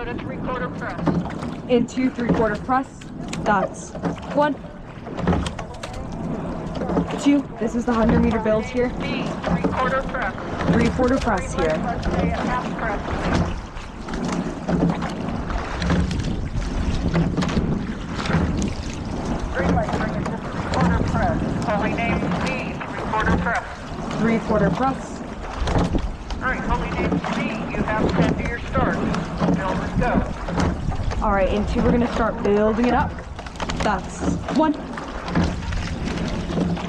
a three-quarter press. Into three-quarter press. That's 1, 2. This is the 100-meter build here. B, three-quarter press. Three-quarter press here. Let's say a half press. Green light, bring it to three-quarter press. Holy name B, three-quarter press. Three-quarter press. All right, holy name B, you have 10 to your start. Build and go. All right, in 2, we're gonna start building it up. That's 1,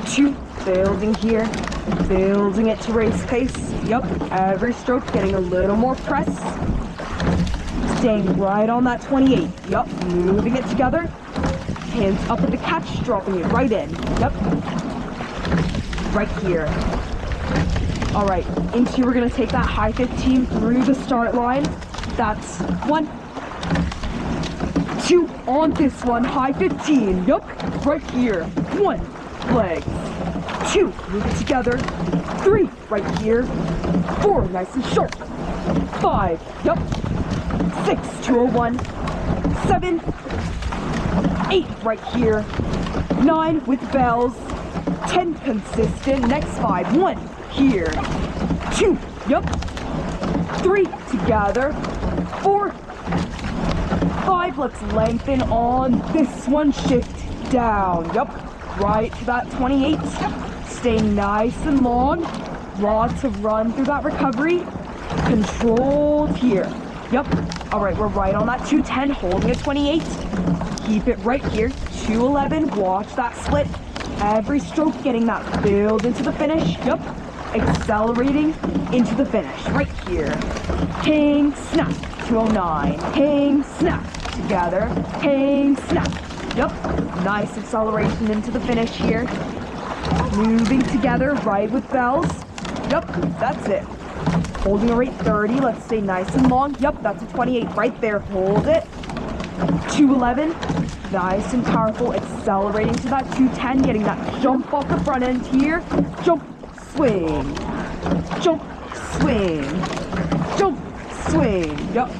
2, building here, building it to race pace. Yep, every stroke getting a little more press. Staying right on that 28. Yep, moving it together. Hands up at the catch, dropping it right in. Yep, right here. All right, into we're gonna take that high 15 through the start line. That's 1, 2 on this one, high 15. Yup, right here. 1, legs. 2, move it together. 3, right here. 4, nice and short. 5, yup. 6, 201. 7, 8, right here. 9 with bells. 10, consistent. Next 5, 1, here. 2, yup. 3, together. 4, 5, let's lengthen on this one, shift down, yep, right to that 28, stay nice and long, lots of run through that recovery, controlled here, yep, all right, we're right on that 210, holding a 28, keep it right here, 211, watch that split, every stroke getting that build into the finish, yep, accelerating into the finish, right here, hang, snap, 209, hang, snap, together, hang, snap, yep, nice acceleration into the finish here, moving together, right with bells, yep, that's it, holding a rate 30, let's stay nice and long, yep, that's a 28 right there, hold it, 211, nice and powerful, accelerating to that 210, getting that jump off the front end here, jump, swing, jump, swing, jump, swing, yep.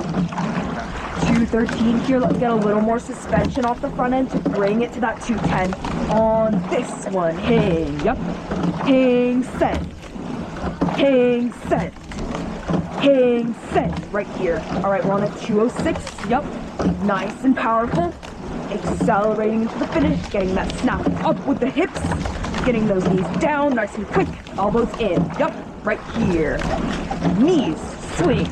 213 here, let's get a little more suspension off the front end to bring it to that 210 on this one, hang, yep, hang, send, hang, send, hang, send, right here. All right, we're on a 206, yep, nice and powerful, accelerating into the finish, getting that snap up with the hips, getting those knees down, nice and quick, elbows in, yep, right here, knees, swing,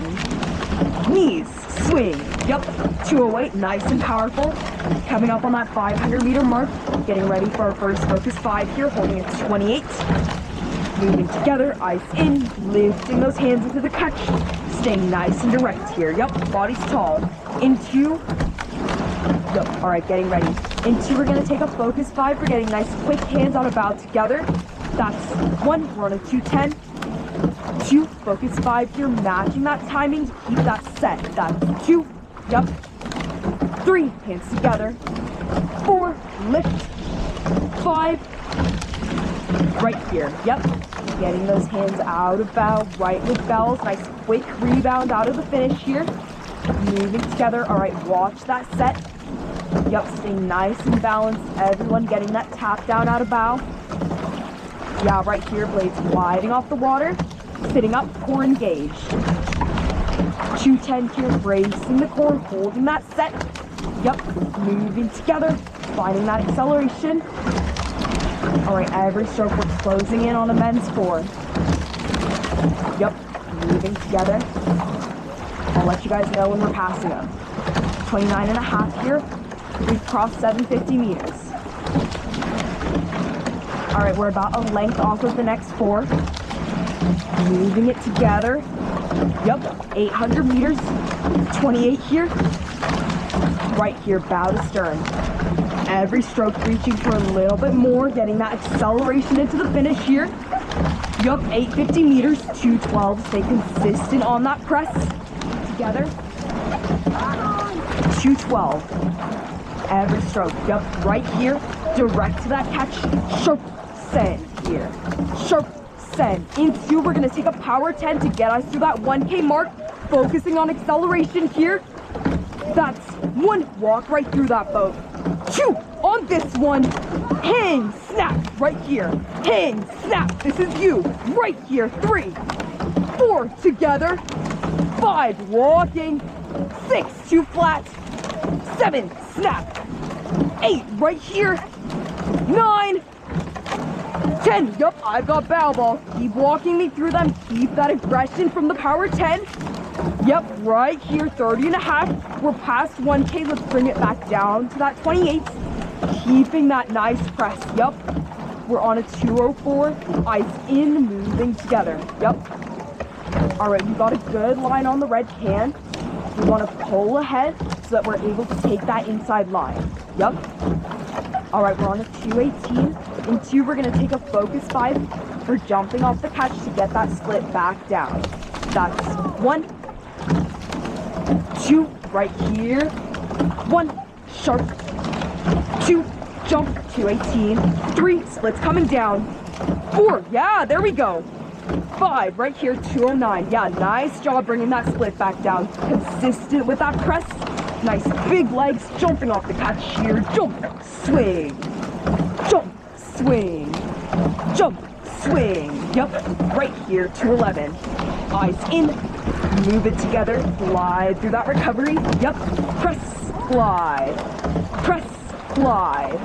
knees, swing, yep, 208, nice and powerful, coming up on that 500-meter mark, getting ready for our first focus 5 here, holding it 28, moving together, eyes in, lifting those hands into the catch, staying nice and direct here, yep, body's tall, into, yep, all right, getting ready, into we're going to take a focus 5, we're getting nice quick hands out of bow together, that's 1, we're on a 210, 2, focus 5 here, matching that timing to keep that set. That's 2, yep. 3, hands together. 4, lift. 5, right here, yep. Getting those hands out of bow, right with bells. Nice quick rebound out of the finish here. Moving together, all right, watch that set. Yep, staying nice and balanced. Everyone getting that tap down out of bow. Yeah, right here, blades gliding off the water. Sitting up, core engaged. 210 here, bracing the core, holding that set. Yep, moving together, finding that acceleration. All right, every stroke we're closing in on a men's 4. Yep, moving together. I'll let you guys know when we're passing them. 29 and a half here. We've crossed 750 meters. All right, we're about a length off of the next 4. Moving it together. Yep, 800 meters. 28 here. Right here, bow to stern. Every stroke reaching for a little bit more, getting that acceleration into the finish here. Yup, 850 meters, 212. Stay consistent on that press. Together. 212. Every stroke. Yup, right here. Direct to that catch. Sharp send here. Sharp send. Into, we're going to take a power 10 to get us through that 1K mark. Focusing on acceleration here. That's 1, walk right through that boat. 2, on this one, hang, snap, right here. Hang, snap, this is you, right here. 3, 4, together. 5, walking. 6, 2 flat. 7, snap. 8, right here. 9, 10, yup, I've got bow ball. Keep walking me through them. Keep that aggression from the power 10. Yep, right here, 30 and a half. We're past 1K. Let's bring it back down to that 28. Keeping that nice press. Yep, we're on a 204. Eyes in, moving together. Yep. All right, we got a good line on the red can. We want to pull ahead so that we're able to take that inside line. Yep. All right, we're on a 218. In 2, we're going to take a focus 5. We're jumping off the catch to get that split back down. That's 1, 2, right here. 1, sharp. 2, jump, 218. 3, splits coming down. 4, yeah, there we go. 5, right here, 209. Yeah, nice job bringing that split back down. Consistent with that press. Nice big legs, jumping off the catch here. Jump, swing. Jump, swing. Jump, swing. Yep, right here, 211. Eyes in, move it together, glide through that recovery. Yep, press, glide. Press, glide.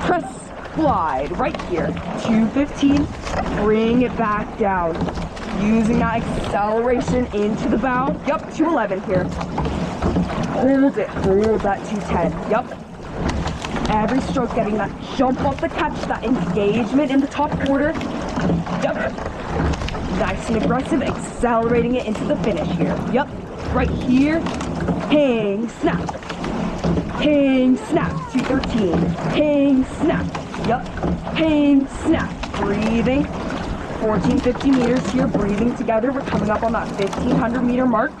Press, glide. Right here, 215. Bring it back down. Using that acceleration into the bow. Yep, 211 here. Hold it, hold that 210. Yep. Every stroke getting that jump off the catch, that engagement in the top quarter. Yep. Nice and aggressive, accelerating it into the finish here. Yep. Right here. Hang, snap. Hang, snap. 213. Hang, snap. Yep. Hang, snap. Breathing. 1450 meters here, breathing together. We're coming up on that 1500 meter mark.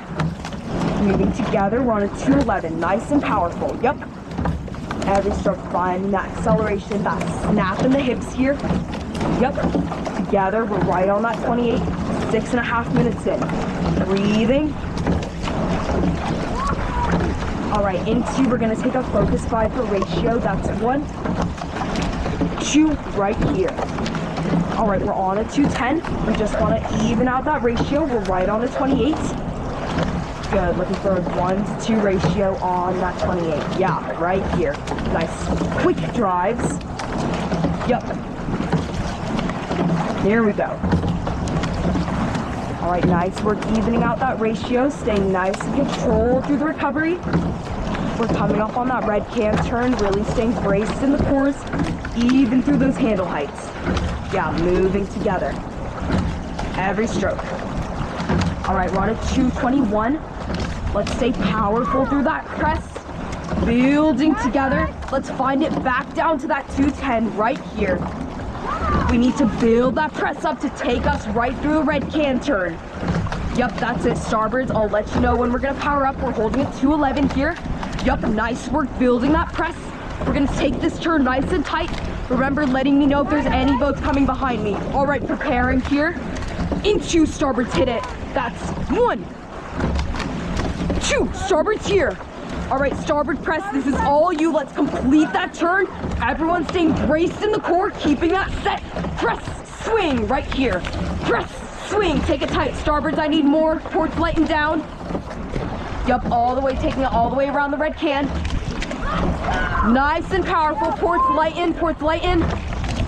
Moving together, we're on a 211. Nice and powerful. Yep. Every stroke finding that acceleration, that snap in the hips here. Yep. Together, we're right on that 28. 6.5 minutes in. Breathing. All right, into, we're gonna take a focus 5 for ratio. That's 1, 2, right here. All right, we're on a 210. We just wanna even out that ratio. We're right on a 28. Good, looking for a 1-to-2 ratio on that 28. Yeah, right here. Nice, quick drives. Yep. Here we go. All right, nice work evening out that ratio, staying nice and controlled through the recovery. We're coming up on that red can turn, really staying braced in the cores, even through those handle heights. Yeah, moving together. Every stroke. All right, we're on a 221. Let's stay powerful through that press. Building together. Let's find it back down to that 210 right here. We need to build that press up to take us right through the red can turn. Yep, that's it, starboards. I'll let you know when we're gonna power up. We're holding it 211 here. Yep, nice work building that press. We're gonna take this turn nice and tight. Remember letting me know if there's any boats coming behind me. All right, preparing here. Into starboards, hit it. That's 1, 2, starboards here. All right, starboard press, this is all you. Let's complete that turn. Everyone staying braced in the core, keeping that set. Press, swing, right here. Press, swing, take it tight. Starboards, I need more. Ports lighten down. Yup, all the way, taking it all the way around the red can. Nice and powerful. Ports lighten, ports lighten.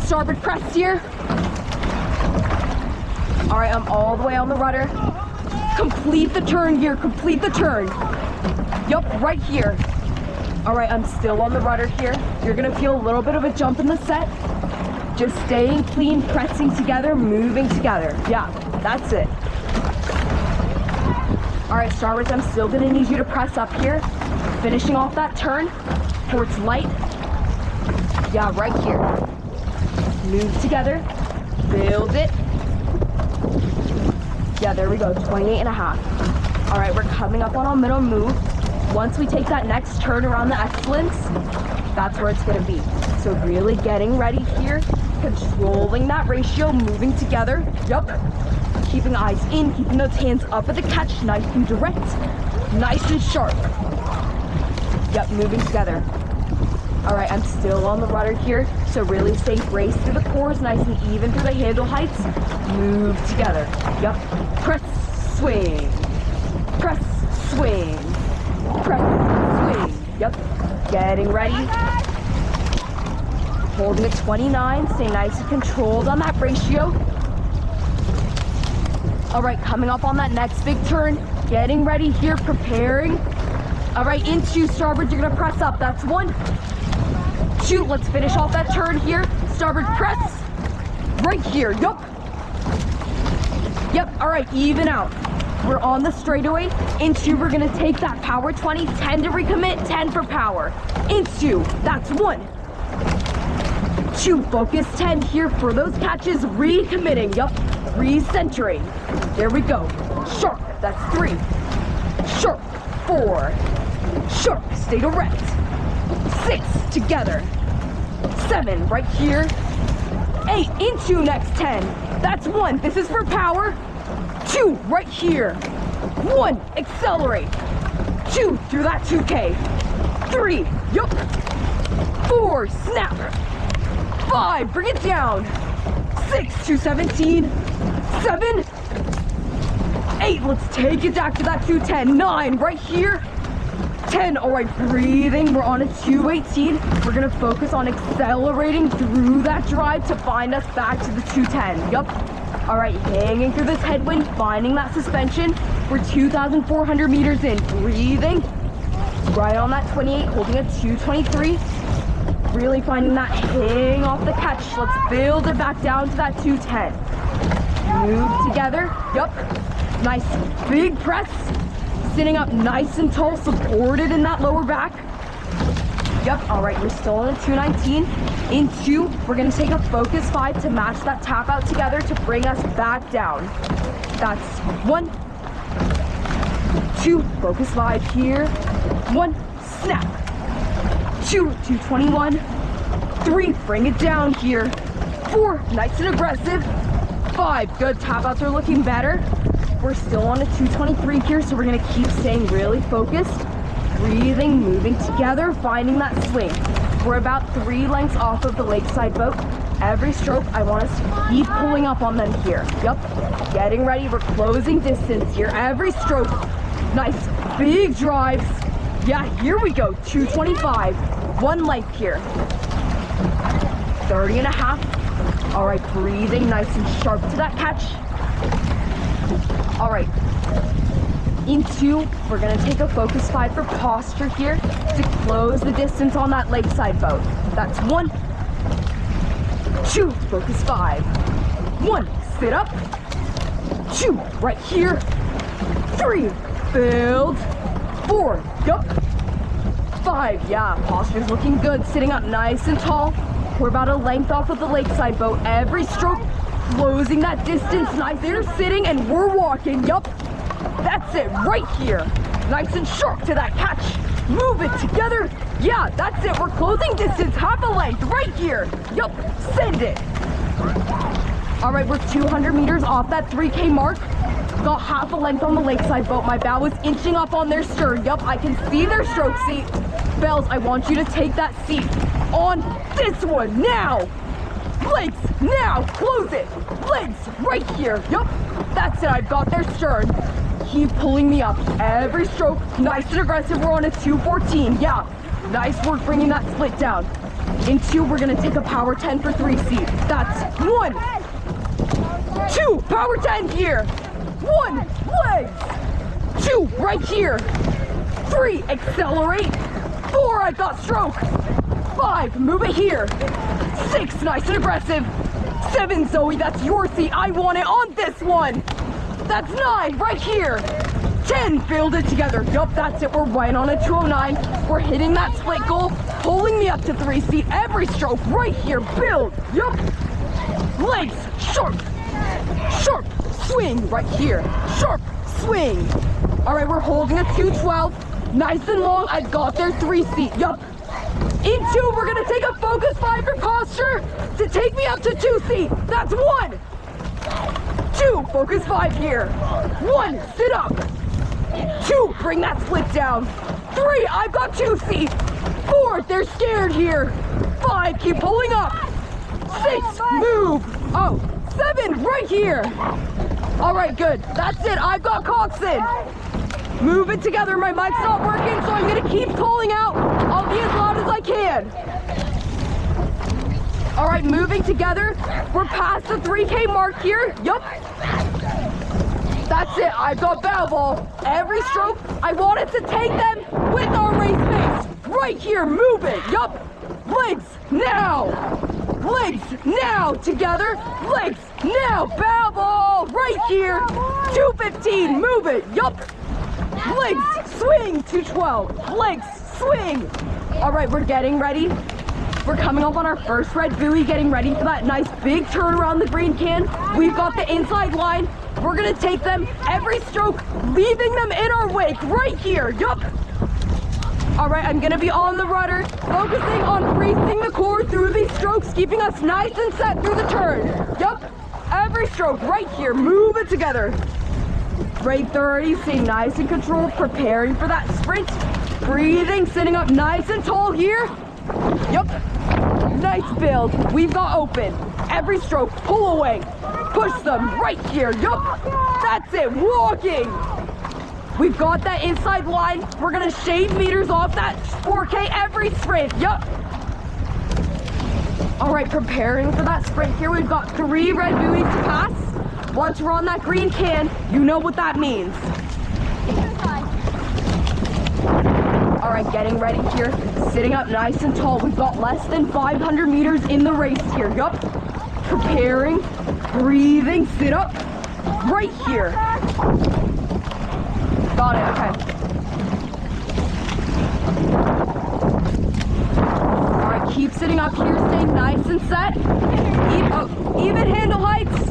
Starboard press here. All right, I'm all the way on the rudder. Complete the turn here, complete the turn. Yup, right here. All right, I'm still on the rudder here. You're gonna feel a little bit of a jump in the set. Just staying clean, pressing together, moving together. Yeah, that's it. All right, starboards, I'm still gonna need you to press up here. Finishing off that turn. Ports light. Yeah, right here. Move together, build it. Yeah, there we go, 28 and a half. All right, we're coming up on our middle move. Once we take that next turn around the excellence, that's where it's gonna be. So really getting ready here, controlling that ratio, moving together. Yup, keeping eyes in, keeping those hands up at the catch, nice and direct, nice and sharp. Yep, moving together. All right, I'm still on the rudder here, so really stay braced through the cores, nice and even through the handle heights. Move together. Yep. Press, swing. Press, swing. Press, swing. Yep. Getting ready. Holding at 29. Stay nice and controlled on that ratio. All right, coming up on that next big turn. Getting ready here, preparing. All right, into starboard, you're gonna press up. That's 1, 2. Let's finish off that turn here. Starboard press. Right here, yup. Yep, all right, even out. We're on the straightaway. Into, we're gonna take that power 20, 10 to recommit, 10 for power. Into, that's 1, 2, focus 10 here for those catches, recommitting, yup, recentering. There we go. Sharp, that's 3. Sharp, 4. Sharp, stay direct. 6, together. 7, right here. 8, into next 10. That's 1, this is for power. 2, right here. 1, accelerate. 2, through that 2K. 3, yup. 4, snap. 5, bring it down. 6, 217. 7, 8, let's take it back to that 210. 9, right here. 10, all right, breathing. We're on a 218. We're gonna focus on accelerating through that drive to find us back to the 210. Yup. All right, hanging through this headwind, finding that suspension. We're 2,400 meters in. Breathing. Right on that 28, holding a 223. Really finding that hang off the catch. Let's build it back down to that 210. Move together. Yup. Nice big press. Sitting up nice and tall, supported in that lower back. Yep, all right, we're still in a 219. Into, we're gonna take a focus 5 to match that tap out together to bring us back down. That's 1, 2, focus 5 here. 1, snap. 2, 221. 3, bring it down here. 4, nice and aggressive. 5, good, tap outs are looking better. We're still on a 223 here, so we're gonna keep staying really focused. Breathing, moving together, finding that swing. We're about 3 lengths off of the lakeside boat. Every stroke, I want us to keep pulling up on them here. Yep, getting ready, we're closing distance here. Every stroke, nice big drives. Yeah, here we go, 225, 1 length here. 30 and a half. All right, breathing nice and sharp to that catch. All right, into, we're gonna take a focus 5 for posture here to close the distance on that lakeside boat. That's 1, 2, focus 5. 1, sit up. 2, right here. 3, build. 4, yup. 5, yeah, posture's looking good, sitting up nice and tall. We're about a length off of the lakeside boat. Every stroke, closing that distance. Nice, they're sitting and we're walking, yup. That's it, right here. Nice and sharp to that catch. Move it together. Yeah, that's it, we're closing distance, half a length, right here. Yup, send it. All right, we're 200 meters off that 3K mark. Got half a length on the lakeside boat. My bow is inching up on their stern. Yup, I can see their stroke seat. Bells, I want you to take that seat on this one now. Legs, now, close it. Legs, right here. Yup, that's it, I've got their stern. Keep pulling me up. Every stroke, nice and aggressive. We're on a 214. Yeah, nice work bringing that split down. In 2, we're gonna take a power 10 for 3 seat. That's 1, 2, power 10 here. 1, legs. 2, right here. 3, accelerate. 4, I got stroke. 5, move it here. 6, nice and aggressive. 7, Zoe, that's your seat. I want it on this one. That's 9, right here. 10, build it together. Yup, that's it, we're right on a 209. We're hitting that split goal, pulling me up to 3 seat. Every stroke, right here, build. Yup. Legs, sharp. Sharp, swing, right here. Sharp, swing. All right, we're holding a 212. Nice and long, I got their 3 seat. Yup. In 2, we're gonna take a focus 5 for posture to take me up to 2 seat. That's 1, 2, focus 5 here. 1, sit up. 2, bring that split down. 3, I've got 2 feet. 4, they're scared here. 5, keep pulling up. 6, move. Oh, 7, right here. All right, good. That's it. I've got Coxswain. Move it together. My mic's not working, so I'm gonna keep calling out. I'll be as loud as I can. All right, moving together. We're past the 3K mark here. Yup. That's it. I've got bow ball. Every stroke, I wanted to take them with our race pace. Right here, move it. Yup. Legs now. Legs now. Together. Legs now. Bow ball. Right here. 215. Move it. Yup. Legs swing. 212. Legs swing. All right, we're getting ready. We're coming up on our first red buoy, getting ready for that nice big turn around the green can. We've got the inside line. We're gonna take them every stroke, leaving them in our wake right here. Yup. All right, I'm gonna be on the rudder, focusing on greasing the core through these strokes, keeping us nice and set through the turn. Yup. Every stroke right here. Move it together. Rate 30, stay nice and controlled, preparing for that sprint. Breathing, sitting up nice and tall here. Yup. Nice build. We've got open. Every stroke, pull away. Push them right here. Yup. That's it. Walking. We've got that inside line. We're gonna shave meters off that 4K every sprint. Yup. All right, preparing for that sprint here. We've got 3 red buoys to pass. Once we're on that green can, you know what that means. All right, getting ready here, sitting up nice and tall. We've got less than 500 meters in the race here. Yup. Preparing, breathing, sit up right here. Got it, okay. All right, keep sitting up here, stay nice and set. Even handle heights.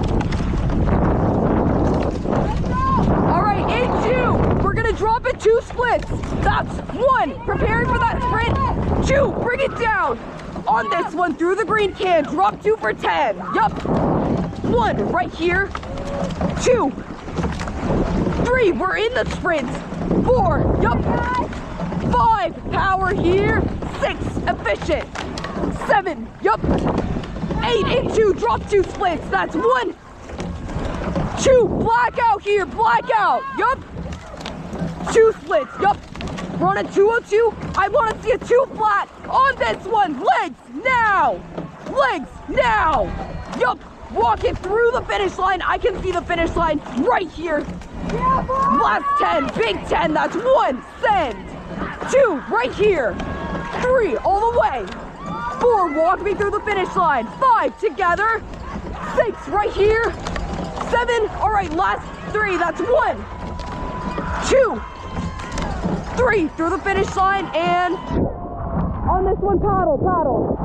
All right, in 2. We're gonna drop it 2 splits. That's 1, preparing for that sprint. 2, bring it down. On this one, through the green can, drop 2 for 10. Yup. 1, right here. 2. 3, we're in the sprint. 4, yup. 5, power here. 6, efficient. 7, yup. 8, in 2, drop 2 splits. That's 1. 2, blackout here, blackout. Yup. 2 splits, yup. We're on a 202. I want to see a 2 flat on this one. Legs now. Legs now. Yup. Walking through the finish line. I can see the finish line right here. Last 10, big 10. That's 1. Send. 2, right here. 3, all the way. 4, walk me through the finish line. 5, together. 6, right here. 7, all right, last 3. That's 1. 2, 3, through the finish line, and on this one, paddle, paddle.